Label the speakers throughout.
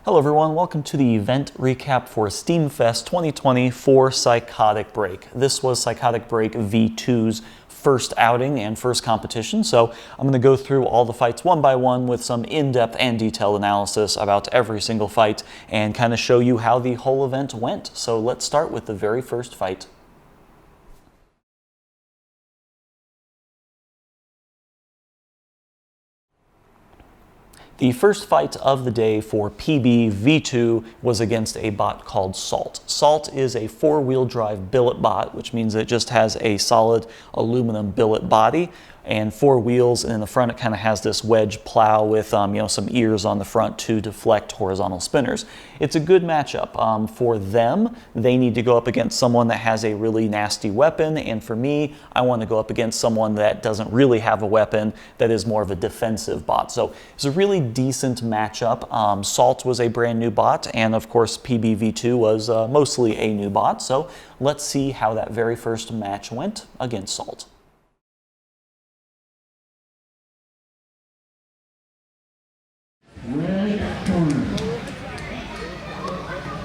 Speaker 1: Hello everyone, welcome to the event recap for STEAMfest 2020 for Psychotic Break. This was Psychotic Break V2's first outing and first competition, so I'm going to go through all the fights one by one with some in-depth and detailed analysis about every single fight and kind of show you how the whole event went. So let's start with the very first fight. The first fight of the day for PB V2 was against a bot called Salt. Salt is a four-wheel drive billet bot, which means it just has a solid aluminum billet body and four wheels, and in the front it kind of has this wedge plow with some ears on the front to deflect horizontal spinners. It's a good matchup. For them, they need to go up against someone that has a really nasty weapon, and for me, I want to go up against someone that doesn't really have a weapon, that is more of a defensive bot. So it's a really decent matchup. Salt was a brand new bot, and of course PBV2 was mostly a new bot. So let's see how that very first match went against Salt.
Speaker 2: Red corner.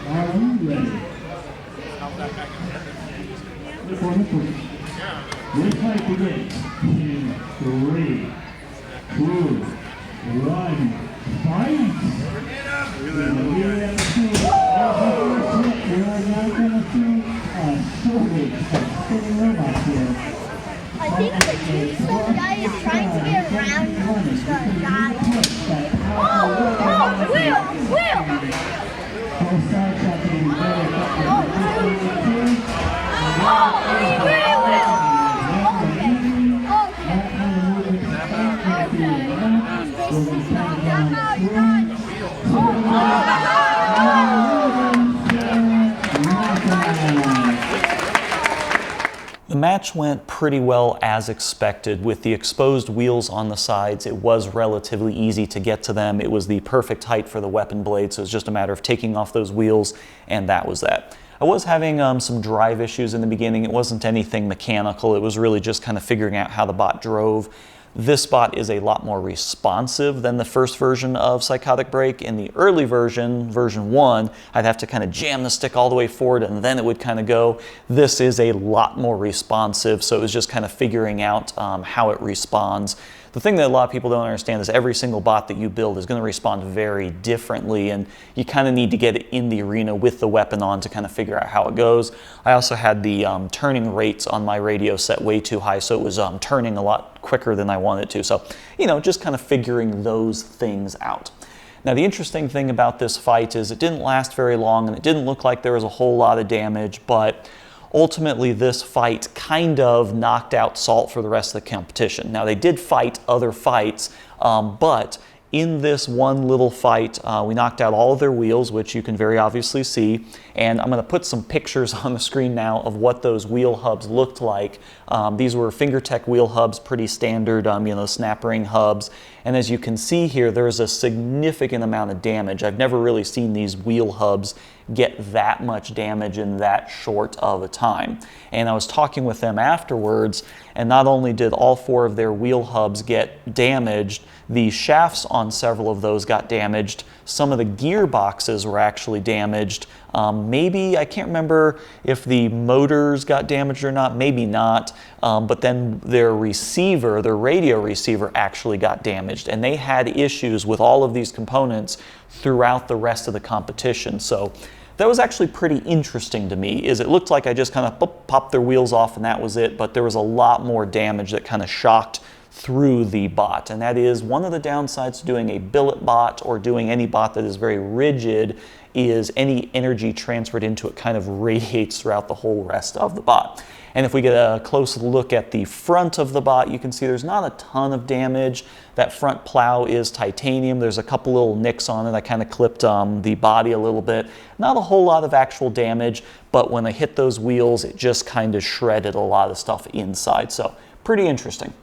Speaker 2: Are you ready? The corner first. This fight begins in 3, 2, 1, fight! We are now going to see a spinning robot here.
Speaker 3: I think the tombstone guy is trying to get around the guy. Oh, wheel!
Speaker 2: Both sides have to be very effective.
Speaker 1: The match went pretty well as expected. With the exposed wheels on the sides, it was relatively easy to get to them. It was the perfect height for the weapon blade, so it was just a matter of taking off those wheels, and that was that. I was having some drive issues in the beginning. It wasn't anything mechanical. It was really just kind of figuring out how the bot drove. This bot is a lot more responsive than the first version of Psychotic Break. In the early version, version 1, I'd have to kind of jam the stick all the way forward and then it would kind of go. This is a lot more responsive, so it was just kind of figuring out how it responds. The thing that a lot of people don't understand is every single bot that you build is going to respond very differently, and you kind of need to get it in the arena with the weapon on to kind of figure out how it goes. I also had the turning rates on my radio set way too high, so it was turning a lot quicker than I wanted to. So, just kind of figuring those things out. Now, the interesting thing about this fight is it didn't last very long, and it didn't look like there was a whole lot of damage, but ultimately, this fight kind of knocked out Salt for the rest of the competition. Now, they did fight other fights, but in this one little fight, we knocked out all of their wheels, which you can very obviously see. And I'm going to put some pictures on the screen now of what those wheel hubs looked like. These were FingerTech wheel hubs, pretty standard, snap ring hubs. And as you can see here, there's a significant amount of damage. I've never really seen these wheel hubs get that much damage in that short of a time. And I was talking with them afterwards, and not only did all 4 of their wheel hubs get damaged, the shafts on several of those got damaged. Some of the gearboxes were actually damaged. Maybe, I can't remember if the motors got damaged or not, maybe not, but then their receiver, their radio receiver actually got damaged, and they had issues with all of these components throughout the rest of the competition. So that was actually pretty interesting to me. It looked like I just kind of popped their wheels off and that was it, but there was a lot more damage that kind of shocked through the bot, and that is one of the downsides to doing a billet bot or doing any bot that is very rigid is any energy transferred into it kind of radiates throughout the whole rest of the bot. And if we get a close look at the front of the bot, you can see there's not a ton of damage. That front plow is titanium. There's a couple little nicks on it. I kind of clipped the body a little bit. Not a whole lot of actual damage, but when I hit those wheels, it just kind of shredded a lot of stuff inside. So pretty interesting.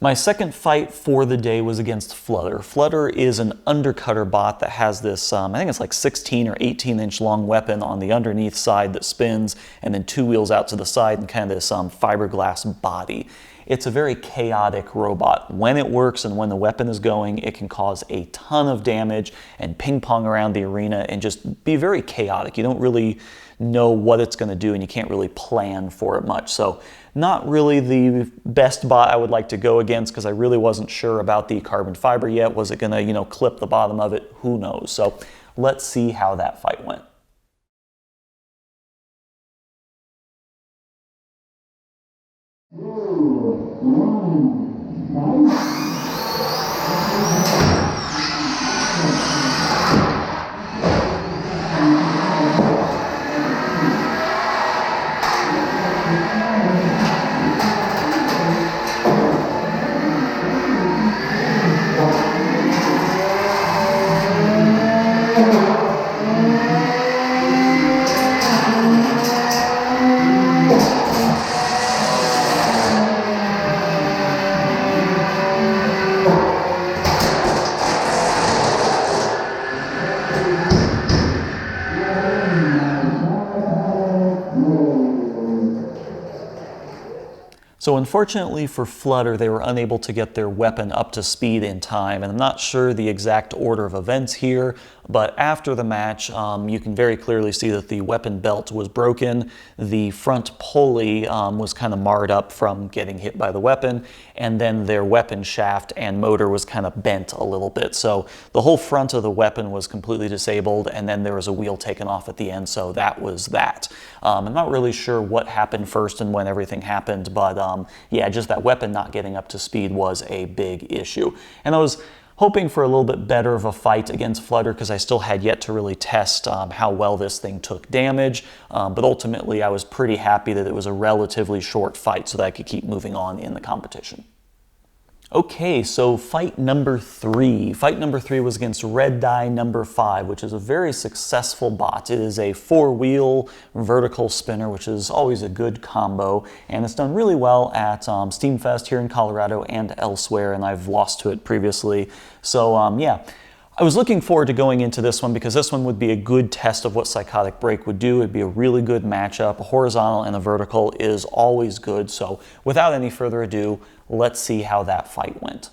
Speaker 1: My second fight for the day was against Flutter. Flutter is an undercutter bot that has this, I think it's like 16 or 18 inch long weapon on the underneath side that spins, and then 2 wheels out to the side and kind of this fiberglass body. it's a very chaotic robot. When it works and when the weapon is going, it can cause a ton of damage and ping pong around the arena and just be very chaotic. You don't really know what it's going to do and you can't really plan for it much. So not really the best bot I would like to go against because I really wasn't sure about the carbon fiber yet. Was it going to, clip the bottom of it? Who knows? So let's see how that fight went. So unfortunately for Flutter, they were unable to get their weapon up to speed in time, and I'm not sure the exact order of events here, but after the match, you can very clearly see that the weapon belt was broken, the front pulley was kind of marred up from getting hit by the weapon, and then their weapon shaft and motor was kind of bent a little bit. So the whole front of the weapon was completely disabled, and then there was a wheel taken off at the end, so that was that. I'm not really sure what happened first and when everything happened, but yeah, just that weapon not getting up to speed was a big issue. And I was hoping for a little bit better of a fight against Flutter because I still had yet to really test how well this thing took damage, but ultimately I was pretty happy that it was a relatively short fight so that I could keep moving on in the competition. Okay, so fight number 3. Fight number 3 was against Red Die number 5, which is a very successful bot. It is a 4-wheel vertical spinner, which is always a good combo, and it's done really well at STEAMfest here in Colorado and elsewhere, and I've lost to it previously. So yeah, I was looking forward to going into this one because this one would be a good test of what Psychotic Break would do. It'd be a really good matchup. A horizontal and a vertical is always good. So without any further ado, let's see how that fight went.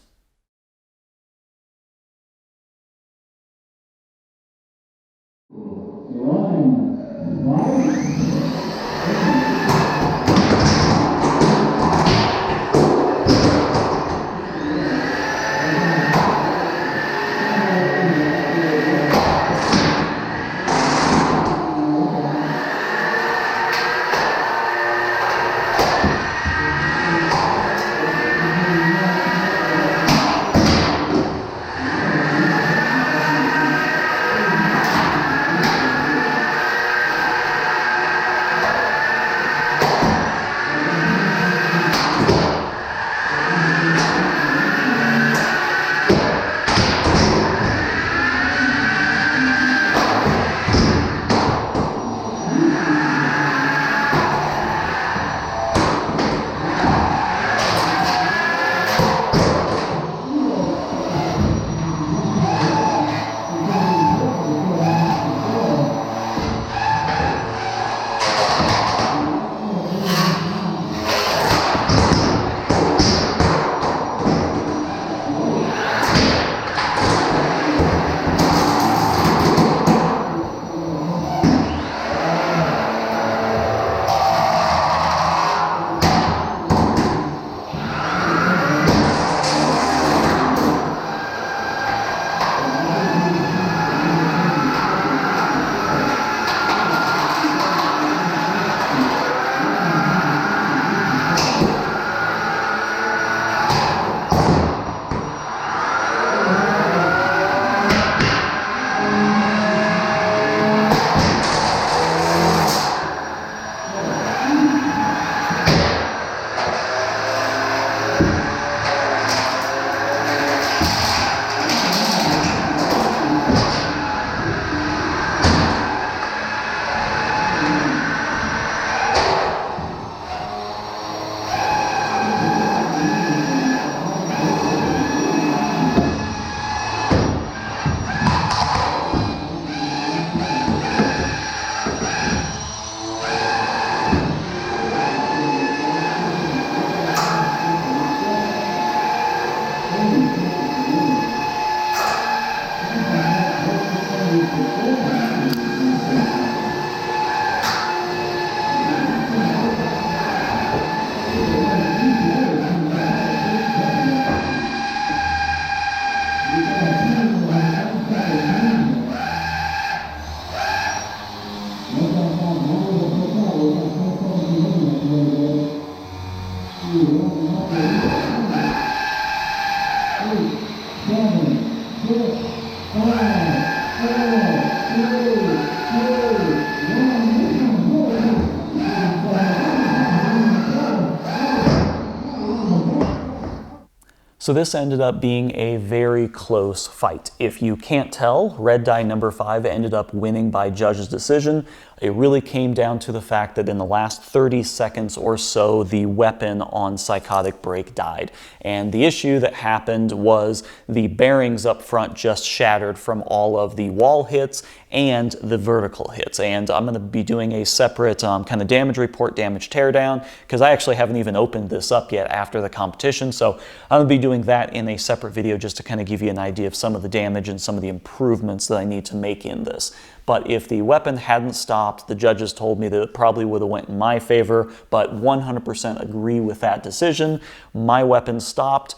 Speaker 1: So this ended up being a very close fight. If you can't tell, red die number 5 ended up winning by judge's decision. It really came down to the fact that in the last 30 seconds or so, the weapon on Psychotic Break died. And the issue that happened was the bearings up front just shattered from all of the wall hits and the vertical hits. And I'm going to be doing a separate kind of damage report, damage teardown, because I actually haven't even opened this up yet after the competition. So I'm going to be doing that in a separate video just to kind of give you an idea of some of the damage and some of the improvements that I need to make in this. But if the weapon hadn't stopped, the judges told me that it probably would have went in my favor, but 100% agree with that decision. My weapon stopped.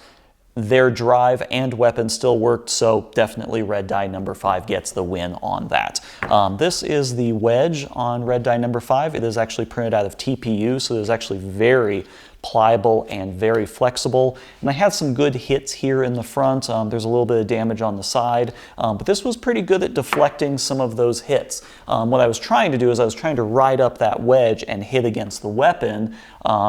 Speaker 1: Their drive and weapon still worked, so definitely red die number 5 gets the win on that. This is the wedge on red die number 5. It is actually printed out of TPU, so it is actually very pliable and very flexible. And I had some good hits here in the front. There's a little bit of damage on the side, but this was pretty good at deflecting some of those hits. What I was trying to do is I was trying to ride up that wedge and hit against the weapon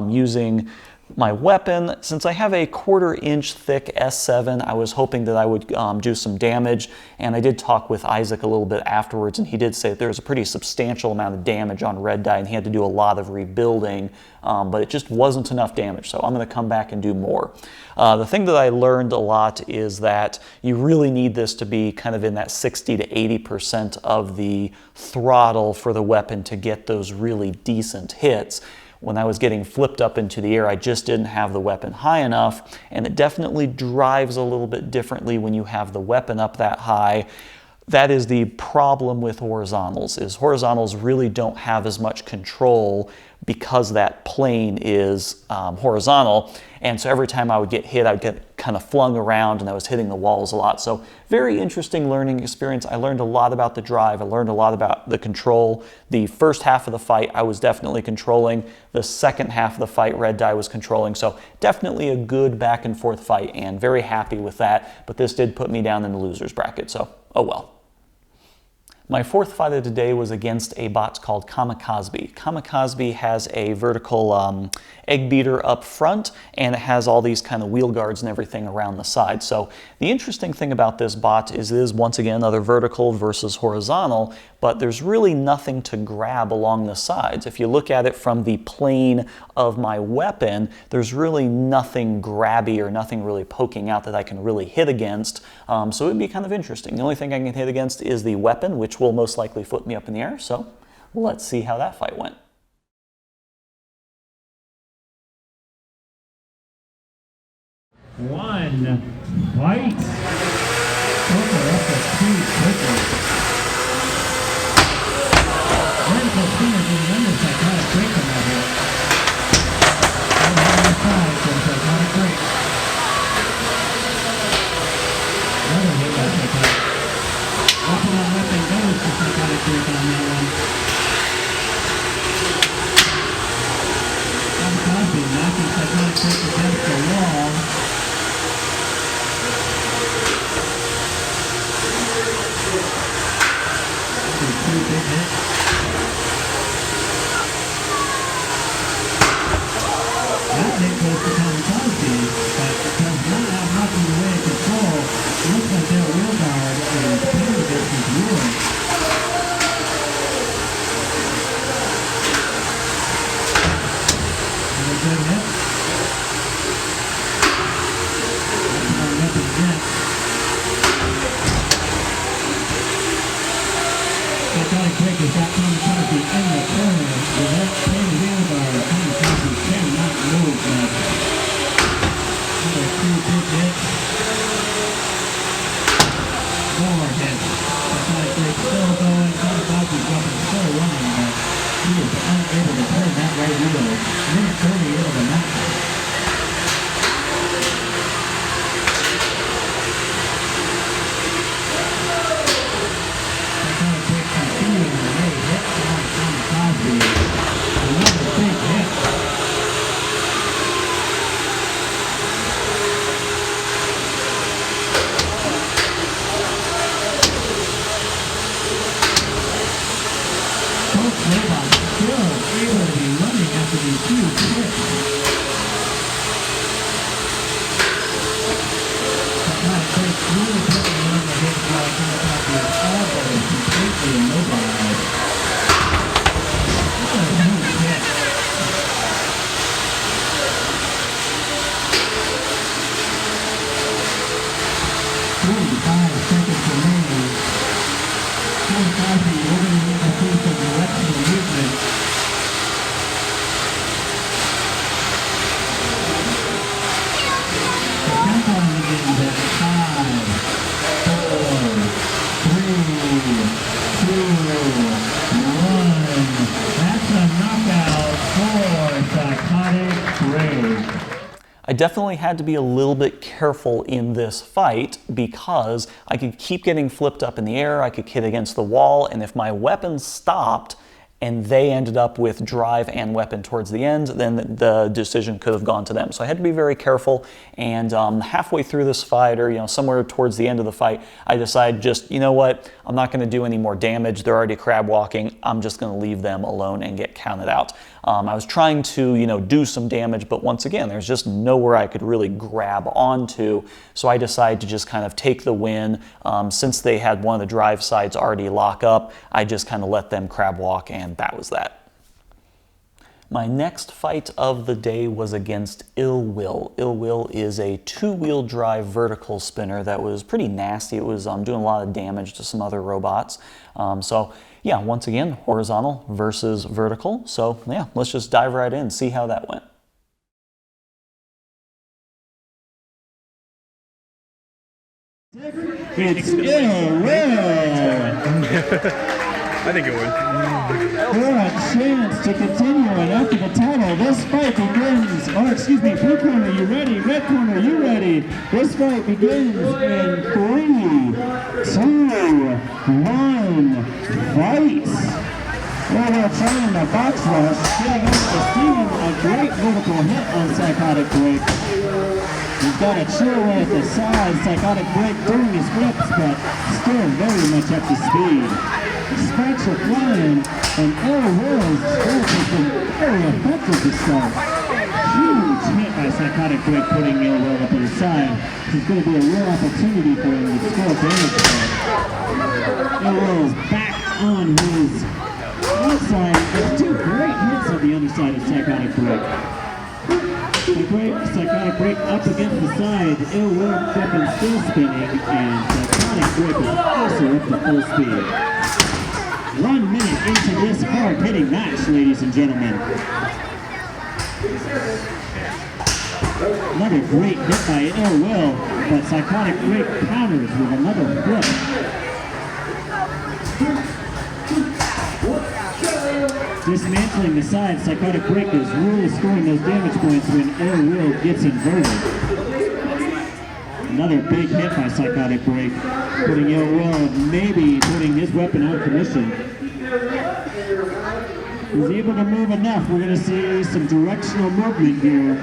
Speaker 1: using my weapon. Since I have a 1/4 inch thick S7, I was hoping that I would do some damage, and I did talk with Isaac a little bit afterwards, and he did say that there was a pretty substantial amount of damage on red die, and he had to do a lot of rebuilding, but it just wasn't enough damage, so I'm going to come back and do more. The thing that I learned a lot is that you really need this to be kind of in that 60 to 80% of the throttle for the weapon to get those really decent hits. When I was getting flipped up into the air, I just didn't have the weapon high enough, and it definitely drives a little bit differently when you have the weapon up that high. That is the problem with horizontals, is horizontals really don't have as much control because that plane is horizontal, and so every time I would get hit, I would get kind of flung around and I was hitting the walls a lot. So very interesting learning experience. I learned a lot about the drive. I learned a lot about the control. The first half of the fight I was definitely controlling. The second half of the fight red die was controlling. So definitely a good back and forth fight and very happy with that. But this did put me down in the loser's bracket, so oh well. My fourth fight of the day was against a bot called Kamikaze. Kamikaze has a vertical egg beater up front, and it has all these kind of wheel guards and everything around the side. So the interesting thing about this bot is it is once again another vertical versus horizontal, but there's really nothing to grab along the sides. If you look at it from the plane of my weapon, there's really nothing grabby or nothing really poking out that I can really hit against. So it would be kind of interesting. The only thing I can hit against is the weapon, which will most likely flip me up in the air. So let's see how that fight went.
Speaker 2: One, fight. Open up the speed quickly. Vertical fingers in the under Psychotic Break on that hit. On the other side from Psychotic Break. Another hit by Psychotic. Weapon on weapon goes to Psychotic Break on that one. Kamikaze knocking Psychotic Break against the wall. Two big hits. That hit goes to Kamikaze, but does not have much in the way of control. It looks like their wheel guard is pinned against his wheel. Another good hit. That's not nothing yet. Psychotic Break has got Kamikaze in the corner. With that pin wheel guard, Kamikaze cannot move much. Another two big hits. More hits. Psychotic Break still going. Kamikaze's weapon still running, but he is unable to turn that right wheel. Minute 30 into the match. That's a knockout for Psychotic Break.
Speaker 1: I definitely had to be a little bit careful in this fight because I could keep getting flipped up in the air, I could hit against the wall, and if my weapon stopped and they ended up with drive and weapon towards the end, then the decision could have gone to them. So I had to be very careful, and halfway through this fight, or somewhere towards the end of the fight, I decided just, you know what, I'm not going to do any more damage. They're already crab walking. I'm just going to leave them alone and get counted out. I was trying to, do some damage, but once again, there's just nowhere I could really grab onto. So I decided to just kind of take the win. Since they had one of the drive sides already lock up, I just kind of let them crab walk, and that was that. My next fight of the day was against Ill Will. Ill Will is a two-wheel drive vertical spinner that was pretty nasty. It was doing a lot of damage to some other robots. So yeah, once again, horizontal versus vertical. So yeah, let's just dive right in and see how that went.
Speaker 2: It's Ill Will.
Speaker 4: I think it would.
Speaker 2: For a chance to continue and after the title, this fight begins, blue corner, you ready? Red corner, you ready? This fight begins in 3, 2, 1, fight! Well, they're trying the box rush, getting into the scene, a great vertical hit on Psychotic Break. He's got a chill away at the side, Psychotic Break doing his flips, but still very much up to speed. Spikes are flying, and Ill Will's stroke has been very effective to start. Huge hit by Psychotic Break, putting Ill Will up on his side. This is going to be a real opportunity for him to score damage there. Ill Will's back on his outside. There's two great hits on the underside of Psychotic Break. Psychotic Break up against the side. Ill Will weapon still spinning, and Psychotic Break is also up to full speed. 1 minute into this hard-hitting match, ladies and gentlemen. Another great hit by Ill Will, but Psychotic Break counters with another flip. Dismantling the side, Psychotic Break is really scoring those damage points when Ill Will gets inverted. Another big hit by Psychotic Break, putting Ill Will, maybe putting his weapon out of commission. He's able to move enough. We're going to see some directional movement here.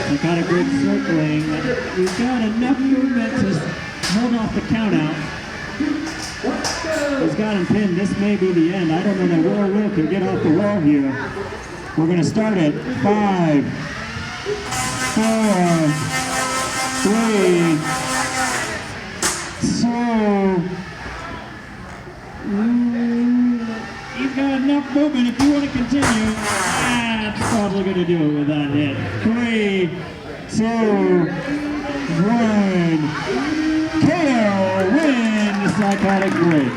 Speaker 2: Psychotic Break circling. He's got enough movement to hold off the count out. He's got him pinned. This may be the end. I don't know that Will can get off the wall here. We're going to start at 5, 4, 3, 2. He's got enough movement if you want to continue. That's probably going to do it with that hit. 3, 2, 1. KO wins Psychotic Break.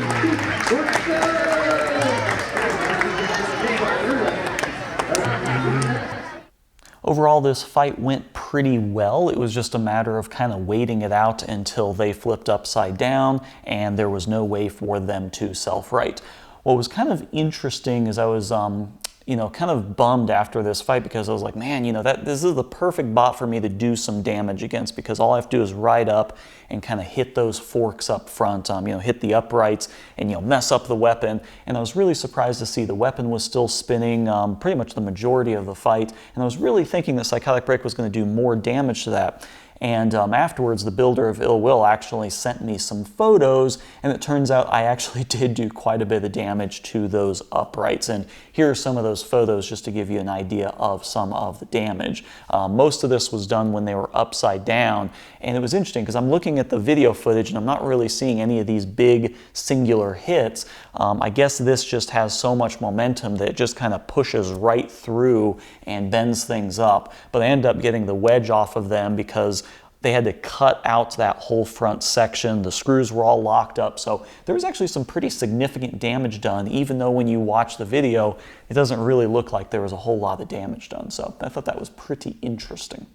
Speaker 1: Overall, this fight went pretty well. It was just a matter of kind of waiting it out until they flipped upside down and there was no way for them to self-right. What was kind of interesting is I was kind of bummed after this fight because I was like, man, this is the perfect bot for me to do some damage against, because all I have to do is ride up and kind of hit those forks up front, hit the uprights and, mess up the weapon. And I was really surprised to see the weapon was still spinning pretty much the majority of the fight. And I was really thinking that Psychotic Break was going to do more damage to that. And afterwards, the builder of Ill Will actually sent me some photos, and it turns out I actually did do quite a bit of damage to those uprights. And here are some of those photos just to give you an idea of some of the damage. Most of this was done when they were upside down, and it was interesting because I'm looking at the video footage and I'm not really seeing any of these big singular hits. I guess this just has so much momentum that it just kind of pushes right through and bends things up. But I end up getting the wedge off of them because they had to cut out that whole front section. The screws were all locked up. So there was actually some pretty significant damage done, even though when you watch the video, it doesn't really look like there was a whole lot of damage done. So I thought that was pretty interesting.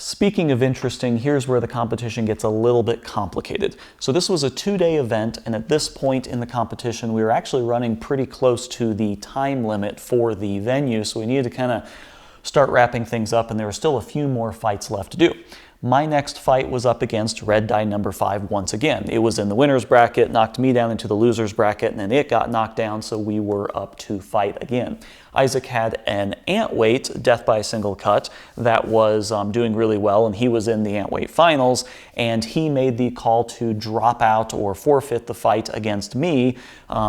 Speaker 1: Speaking of interesting, here's where the competition gets a little bit complicated. So this was a 2-day event, and at this point in the competition, we were actually running pretty close to the time limit for the venue, so we needed to kind of start wrapping things up, and there were still a few more fights left to do. My next fight was up against red die number 5 once again. It was in the winner's bracket, knocked me down into the loser's bracket, and then it got knocked down, so we were up to fight again. Isaac had an ant weight, death by a single cut, that was doing really well, and he was in the ant weight finals, and he made the call to drop out or forfeit the fight against me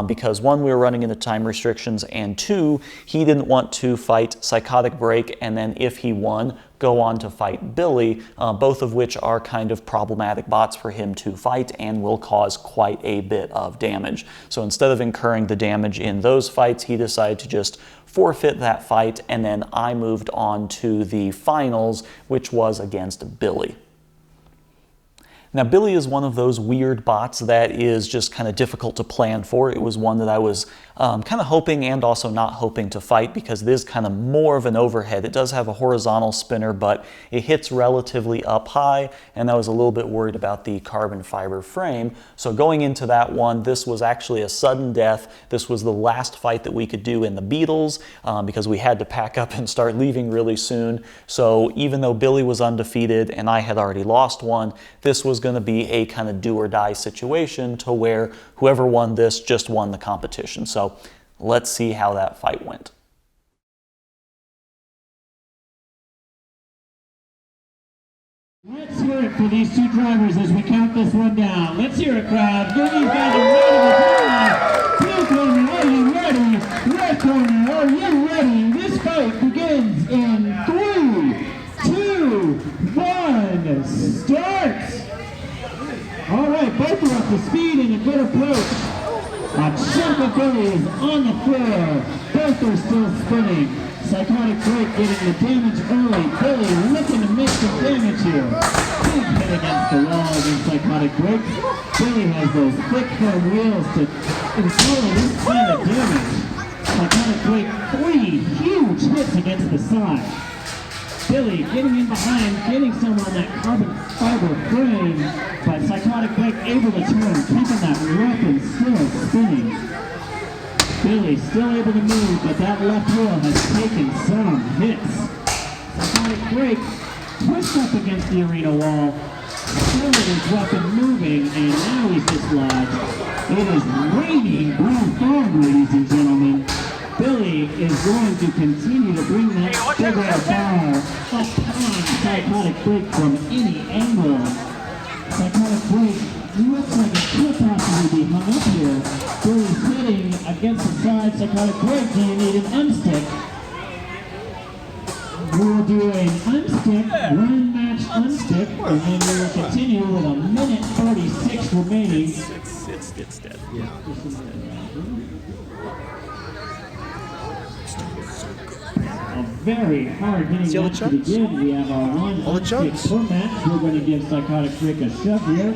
Speaker 1: because 1, we were running into time restrictions, and 2, he didn't want to fight Psychotic Break, and then if he won, go on to fight Billy, both of which are kind of problematic bots for him to fight and will cause quite a bit of damage. So instead of incurring the damage in those fights, he decided to just forfeit that fight, and then I moved on to the finals, which was against Billy. Now, Billy is one of those weird bots that is just kind of difficult to plan for. It was one that I was kind of hoping and also not hoping to fight because it is kind of more of an overhead. It does have a horizontal spinner, but it hits relatively up high, and I was a little bit worried about the carbon fiber frame. So going into that one, this was actually a sudden death. This was the last fight that we could do in the Beatles because we had to pack up and start leaving really soon. So even though Billy was undefeated and I had already lost one, this was going to be a kind of do or die situation to where whoever won this just won the competition. So let's see how that fight went.
Speaker 2: Let's hear it for these two drivers as we count this one down. Let's hear it, crowd. Give these guys a round of applause. Blue corner, are you ready? Red corner, are you ready? This fight begins in 3, 2, 1, start! All right, both are up to speed and a good approach. A chunk of Billy is on the floor. Both are still spinning. Psychotic Break getting the damage early. Billy looking to make some damage here. Big hit against the wall against Psychotic Break. Billy has those thick firm wheels to endure this kind of damage. Psychotic Break 3 huge hits against the side. Billy getting in behind, getting some on that carbon fiber frame, but Psychotic Break able to turn, keeping that weapon still spinning. Billy still able to move, but that left wheel has taken some hits. Psychotic Break pushed up against the arena wall, still with his weapon moving, and now he's dislodged. It is raining blue foam, ladies and gentlemen. Billy is going to continue to bring that big old bar up on Psychotic Break from any angle. Psychotic Break looks like it could possibly be hung up here. Billy's hitting against the side. Psychotic Break, do you need an unstick? We'll do an unstick, one match unstick, and then we will continue with a minute 46 remaining.
Speaker 1: It's dead. Yeah.
Speaker 2: A very hard hitting match to begin. We have our one unstick per match. We're going to give Psychotic Break a shove here.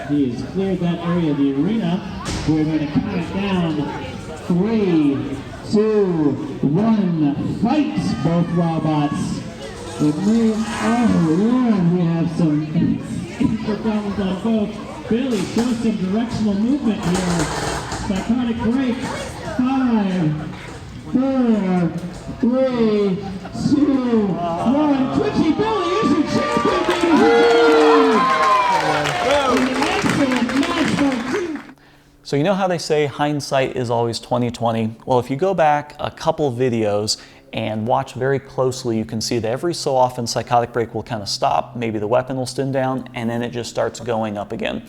Speaker 2: He has cleared that area of the arena. We're going to count it down. 3, 2, 1, fight, both robots. It moves. Oh Lord, we have some problems on both. Billy shows some directional movement here. Psychotic Break. 5, 4, 3, 2, 1. Twitchy Billy is your champion, ladies and gentlemen! An excellent match by two.
Speaker 1: So you know how they say hindsight is always 20/20? Well, if you go back a couple videos and watch very closely, you can see that every so often Psychotic Break will kind of stop, maybe the weapon will spin down, and then it just starts going up again.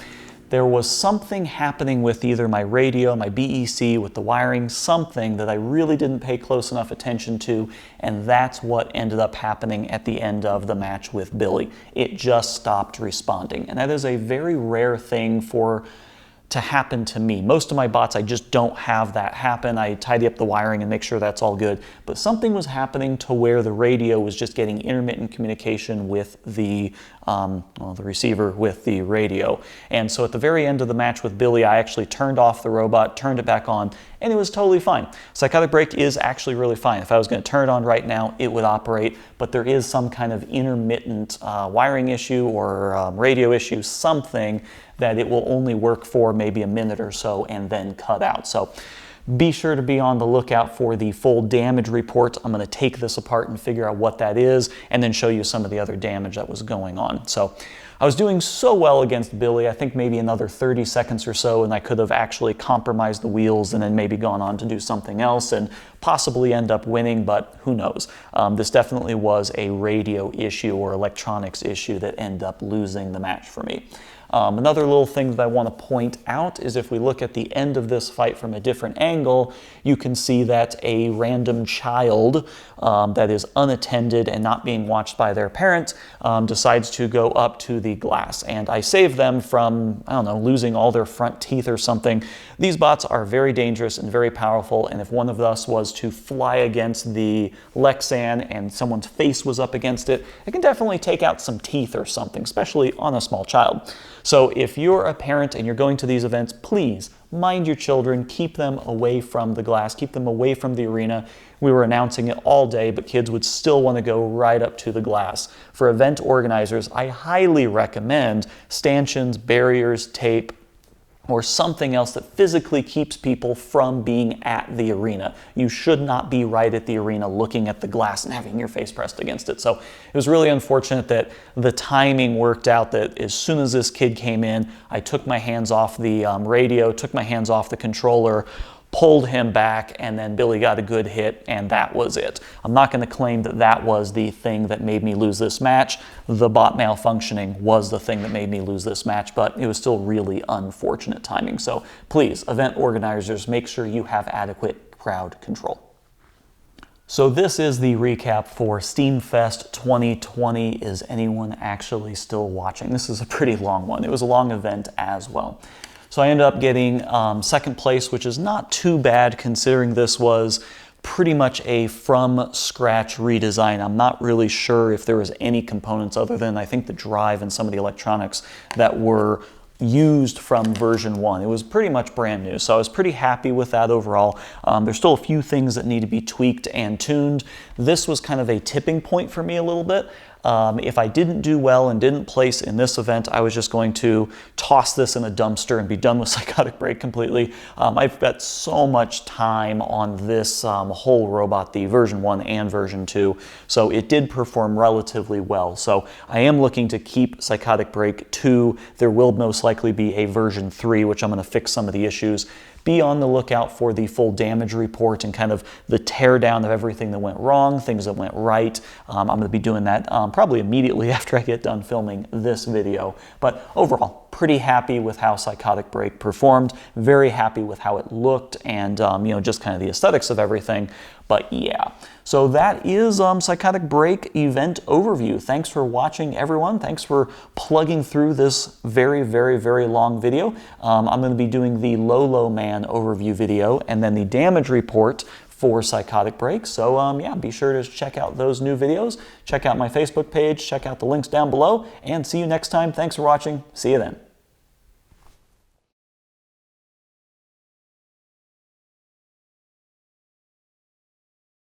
Speaker 1: There was something happening with either my radio, my BEC, with the wiring, something that I really didn't pay close enough attention to, and that's what ended up happening at the end of the match with Billy. It just stopped responding, and that is a very rare thing to happen to me. Most of my bots, I just don't have that happen. I tidy up the wiring and make sure that's all good. But something was happening to where the radio was just getting intermittent communication with the receiver with the radio. And so at the very end of the match with Billy, I actually turned off the robot, turned it back on, and it was totally fine. Psychotic Break is actually really fine. If I was going to turn it on right now, it would operate, but there is some kind of intermittent wiring issue or radio issue, something that it will only work for maybe a minute or so and then cut out. So be sure to be on the lookout for the full damage report. I'm going to take this apart and figure out what that is and then show you some of the other damage that was going on. So I was doing so well against Billy, I think maybe another 30 seconds or so, and I could have actually compromised the wheels and then maybe gone on to do something else and possibly end up winning, but who knows. This definitely was a radio issue or electronics issue that ended up losing the match for me. Another little thing that I want to point out is if we look at the end of this fight from a different angle, you can see that a random child that is unattended and not being watched by their parent decides to go up to the glass. And I saved them from, I don't know, losing all their front teeth or something. These bots are very dangerous and very powerful, and if one of us was to fly against the Lexan and someone's face was up against it, it can definitely take out some teeth or something, especially on a small child. So if you're a parent and you're going to these events, please mind your children, keep them away from the glass, keep them away from the arena. We were announcing it all day, but kids would still want to go right up to the glass. For event organizers, I highly recommend stanchions, barriers, tape, or something else that physically keeps people from being at the arena. You should not be right at the arena looking at the glass and having your face pressed against it. So it was really unfortunate that the timing worked out, that as soon as this kid came in, I took my hands off the radio, took my hands off the controller, pulled him back, and then Billy got a good hit, and that was it. I'm not going to claim that that was the thing that made me lose this match. The bot malfunctioning was the thing that made me lose this match, but it was still really unfortunate timing. So please, event organizers, make sure you have adequate crowd control. So this is the recap for STEAMfest 2020. Is anyone actually still watching? This is a pretty long one. It was a long event as well. So I ended up getting second place, which is not too bad considering this was pretty much a from scratch redesign. I'm not really sure if there was any components other than I think the drive and some of the electronics that were used from version 1. It was pretty much brand new, so I was pretty happy with that overall. There's still a few things that need to be tweaked and tuned. This was kind of a tipping point for me a little bit. If I didn't do well and didn't place in this event, I was just going to toss this in a dumpster and be done with Psychotic Break completely. I've got so much time on this whole robot, the version 1 and version 2, so it did perform relatively well. So I am looking to keep Psychotic Break 2. There will most likely be a version 3, which I'm going to fix some of the issues. Be on the lookout for the full damage report and kind of the teardown of everything that went wrong, things that went right. I'm going to be doing that probably immediately after I get done filming this video. But overall, pretty happy with how Psychotic Break performed, very happy with how it looked, and you know, just kind of the aesthetics of everything. But yeah, so that is Psychotic Break event overview. Thanks for watching, everyone. Thanks for plugging through this very, very, very long video. I'm going to be doing the Lolo Man overview video and then the damage report for Psychotic Break. So yeah, be sure to check out those new videos. Check out my Facebook page, check out the links down below, and see you next time. Thanks for watching. See you then.